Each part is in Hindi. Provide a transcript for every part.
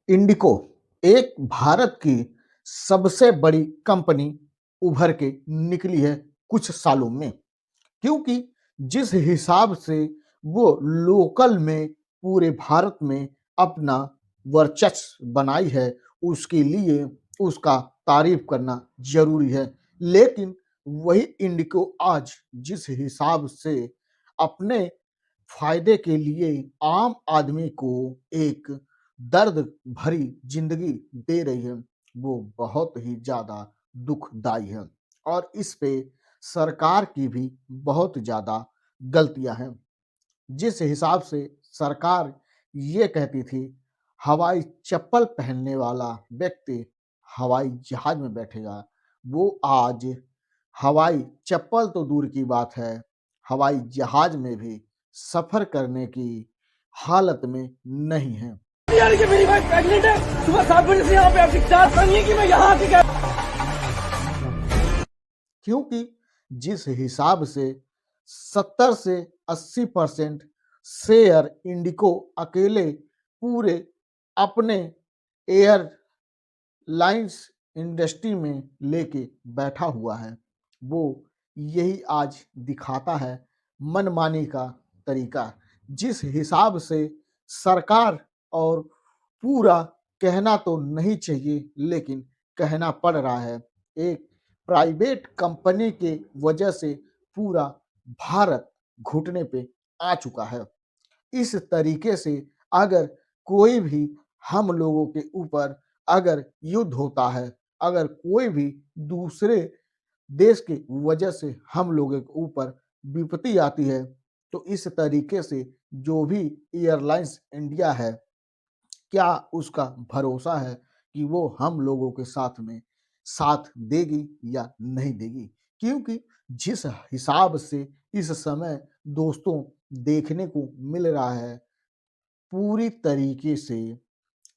इंडिको एक भारत की सबसे बड़ी कंपनी उभर के निकली है कुछ सालों में। क्योंकि जिस हिसाब से वो लोकल में पूरे भारत में अपना वर्चस्व बनाई है, उसके लिए उसका तारीफ करना जरूरी है। लेकिन वही इंडिको आज जिस हिसाब से अपने फायदे के लिए आम आदमी को एक दर्द भरी जिंदगी दे रही है, वो बहुत ही ज्यादा दुखदाई है। और इस पे सरकार की भी बहुत ज्यादा गलतियां हैं। जिस हिसाब से सरकार ये कहती थी हवाई चप्पल पहनने वाला व्यक्ति हवाई जहाज में बैठेगा, वो आज हवाई चप्पल तो दूर की बात है, हवाई जहाज में भी सफर करने की हालत में नहीं है। यार कि मेरी वाइफ प्रेग्नेंट है, सुबह 7 बजे से यहाँ पे आपकी चार्ज करनी है कि मैं यहाँ आके क्या। क्योंकि जिस हिसाब से 70 से 80% शेयर इंडिको अकेले पूरे अपने एयर लाइंस इंडस्ट्री में लेके बैठा हुआ है, वो यही आज दिखाता है मनमानी का तरीका। जिस हिसाब से सरकार और पूरा कहना तो नहीं चाहिए लेकिन कहना पड़ रहा है, एक प्राइवेट कंपनी के वजह से पूरा भारत घुटने पे आ चुका है। इस तरीके से अगर कोई भी हम लोगों के ऊपर अगर युद्ध होता है, अगर कोई भी दूसरे देश के वजह से हम लोगों के ऊपर विपत्ति आती है, तो इस तरीके से जो भी एयरलाइंस इंडिया है, क्या उसका भरोसा है कि वो हम लोगों के साथ में साथ देगी या नहीं देगी। क्योंकि जिस हिसाब से इस समय दोस्तों देखने को मिल रहा है, पूरी तरीके से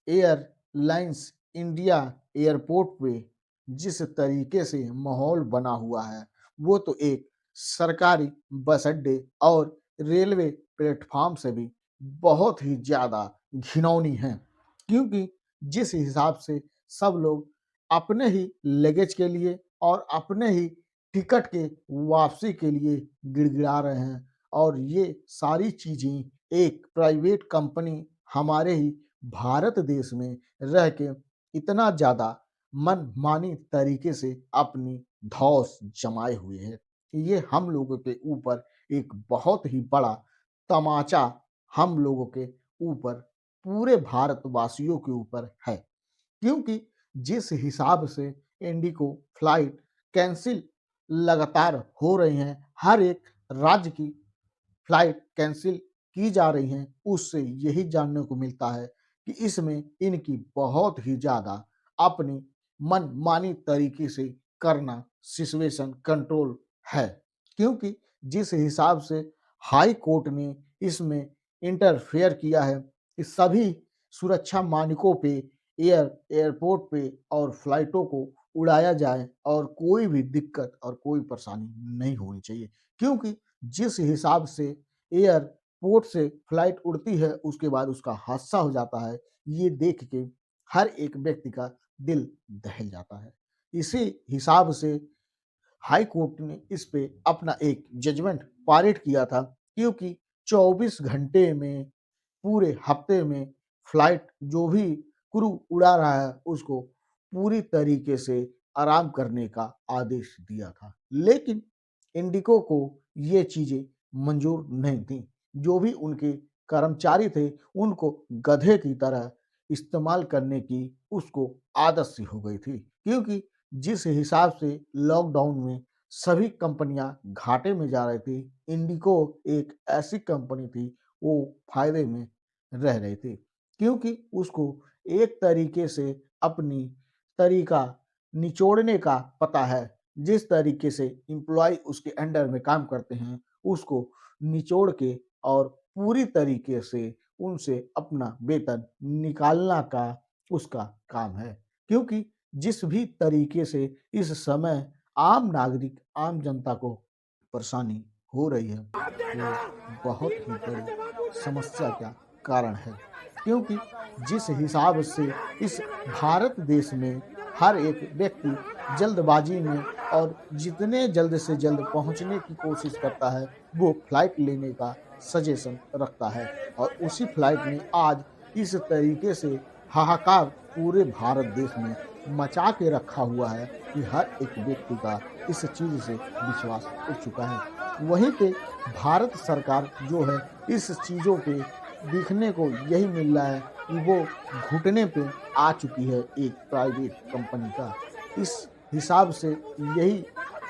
एयरलाइंस इंडिया एयरपोर्ट पे जिस तरीके से माहौल बना हुआ है, वो तो एक सरकारी बस अड्डे और रेलवे प्लेटफॉर्म से भी बहुत ही ज़्यादा घिनौनी है। क्योंकि जिस हिसाब से सब लोग अपने ही लगेज के लिए और अपने ही टिकट के वापसी के लिए गिड़गिड़ा रहे हैं, और ये सारी चीज़ें एक प्राइवेट कंपनी हमारे ही भारत देश में रह के इतना ज़्यादा मनमानी तरीके से अपनी धौंस जमाए हुए है, ये हम लोगों के ऊपर एक बहुत ही बड़ा तमाचा हम लोगों के ऊपर, पूरे भारतवासियों के ऊपर है। क्योंकि जिस हिसाब से इंडिको फ्लाइट कैंसिल लगातार हो रही हैं, हर एक राज्य की फ्लाइट कैंसिल की जा रही हैं, उससे यही जानने को मिलता है कि इसमें इनकी बहुत ही ज़्यादा अपनी मनमानी तरीके से करना सिचुएशन कंट्रोल है। क्योंकि जिस हिसाब से हाई कोर्ट ने इसमें इंटरफेयर किया है कि सभी सुरक्षा मानकों पे एयरपोर्ट पे और फ्लाइटों को उड़ाया जाए और कोई भी दिक्कत और कोई परेशानी नहीं होनी चाहिए। क्योंकि जिस हिसाब से एयरपोर्ट से फ्लाइट उड़ती है, उसके बाद उसका हादसा हो जाता है, ये देख के हर एक व्यक्ति का दिल दहल जाता है। इसी हिसाब से हाई कोर्ट ने इस पे अपना एक जजमेंट पारित किया था। क्योंकि 24 घंटे में पूरे हफ्ते में फ्लाइट जो भी क्रू उड़ा रहा है, उसको पूरी तरीके से आराम करने का आदेश दिया था। लेकिन इंडिको को ये चीज़ें मंजूर नहीं थी। जो भी उनके कर्मचारी थे, उनको गधे की तरह इस्तेमाल करने की उसको आदत सी हो गई थी। क्योंकि जिस हिसाब से लॉकडाउन में सभी कंपनियां घाटे में जा रही थी, इंडिको एक ऐसी कंपनी थी, वो फायदे में रह रहे थे। क्योंकि उसको एक तरीके से अपनी तरीका निचोड़ने का पता है। जिस तरीके से एम्प्लॉय उसके अंडर में काम करते हैं, उसको निचोड़ के और पूरी तरीके से उनसे अपना वेतन निकालना का उसका काम है। क्योंकि जिस भी तरीके से इस समय आम नागरिक, आम जनता को परेशानी हो रही है, वो बहुत ही बड़ी समस्या का कारण है। क्योंकि जिस हिसाब से इस भारत देश में हर एक व्यक्ति जल्दबाजी में और जितने जल्द से जल्द पहुंचने की कोशिश करता है, वो फ्लाइट लेने का सजेशन रखता है और उसी फ्लाइट ने आज इस तरीके से हाहाकार पूरे भारत देश में मचा के रखा हुआ है कि हर एक व्यक्ति का इस चीज़ से विश्वास उठ चुका है। वहीं पे भारत सरकार जो है इस चीज़ों पे देखने को यही मिल रहा है कि वो घुटने पे आ चुकी है एक प्राइवेट कंपनी का। इस हिसाब से यही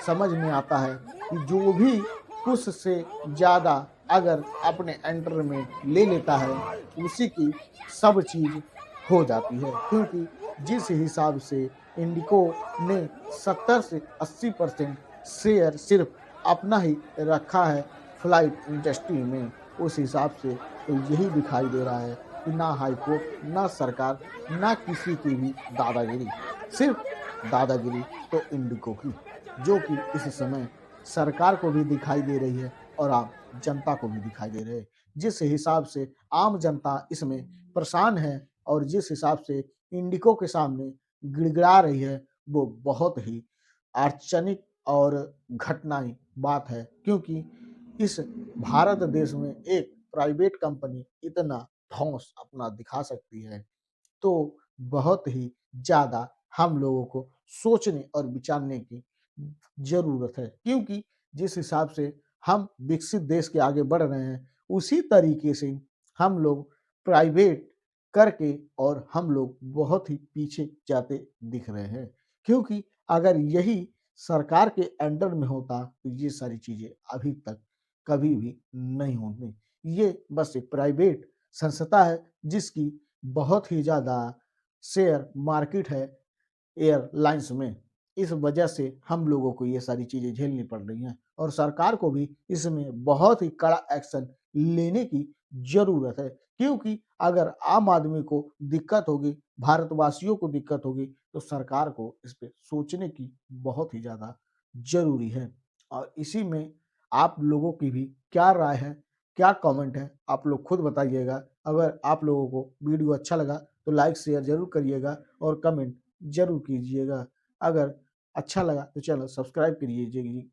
समझ में आता है कि जो भी कुछ से ज़्यादा अगर अपने अंडर में ले लेता है, उसी की सब चीज़ हो जाती है। क्योंकि जिस हिसाब से इंडिको ने 70 से 80% शेयर सिर्फ अपना ही रखा है फ्लाइट इंडस्ट्री में, उस हिसाब से तो यही दिखाई दे रहा है कि ना हाई कोर्ट, ना सरकार, ना किसी की भी दादागिरी, सिर्फ दादागिरी तो इंडिको की, जो कि इस समय सरकार को भी दिखाई दे रही है और आम जनता को भी दिखाई दे रही है। जिस हिसाब से आम जनता इसमें परेशान है और जिस हिसाब से इंडिको के सामने गिड़गिड़ा रही है, वो बहुत ही अड़चनिक और घटनाई बात है। क्योंकि इस भारत देश में एक प्राइवेट कंपनी इतना धौंस अपना दिखा सकती है, तो बहुत ही ज़्यादा हम लोगों को सोचने और विचारने की ज़रूरत है। क्योंकि जिस हिसाब से हम विकसित देश के आगे बढ़ रहे हैं, उसी तरीके से हम लोग प्राइवेट करके और हम लोग बहुत ही पीछे जाते दिख रहे हैं। क्योंकि अगर यही सरकार के अंडर में होता, तो ये सारी चीज़ें अभी तक कभी भी नहीं होती। ये बस एक प्राइवेट संस्था है, जिसकी बहुत ही ज़्यादा शेयर मार्केट है एयरलाइंस में। इस वजह से हम लोगों को ये सारी चीज़ें झेलनी पड़ रही हैं और सरकार को भी इसमें बहुत ही कड़ा एक्शन लेने की ज़रूरत है। क्योंकि अगर आम आदमी को दिक्कत होगी, भारतवासियों को दिक्कत होगी, तो सरकार को इस पे सोचने की बहुत ही ज़्यादा ज़रूरी है। और इसी में आप लोगों की भी क्या राय है, क्या कमेंट है, आप लोग खुद बताइएगा। अगर आप लोगों को वीडियो अच्छा लगा तो लाइक शेयर ज़रूर करिएगा और कमेंट ज़रूर कीजिएगा। अगर अच्छा लगा तो चैनल सब्सक्राइब करिए जी।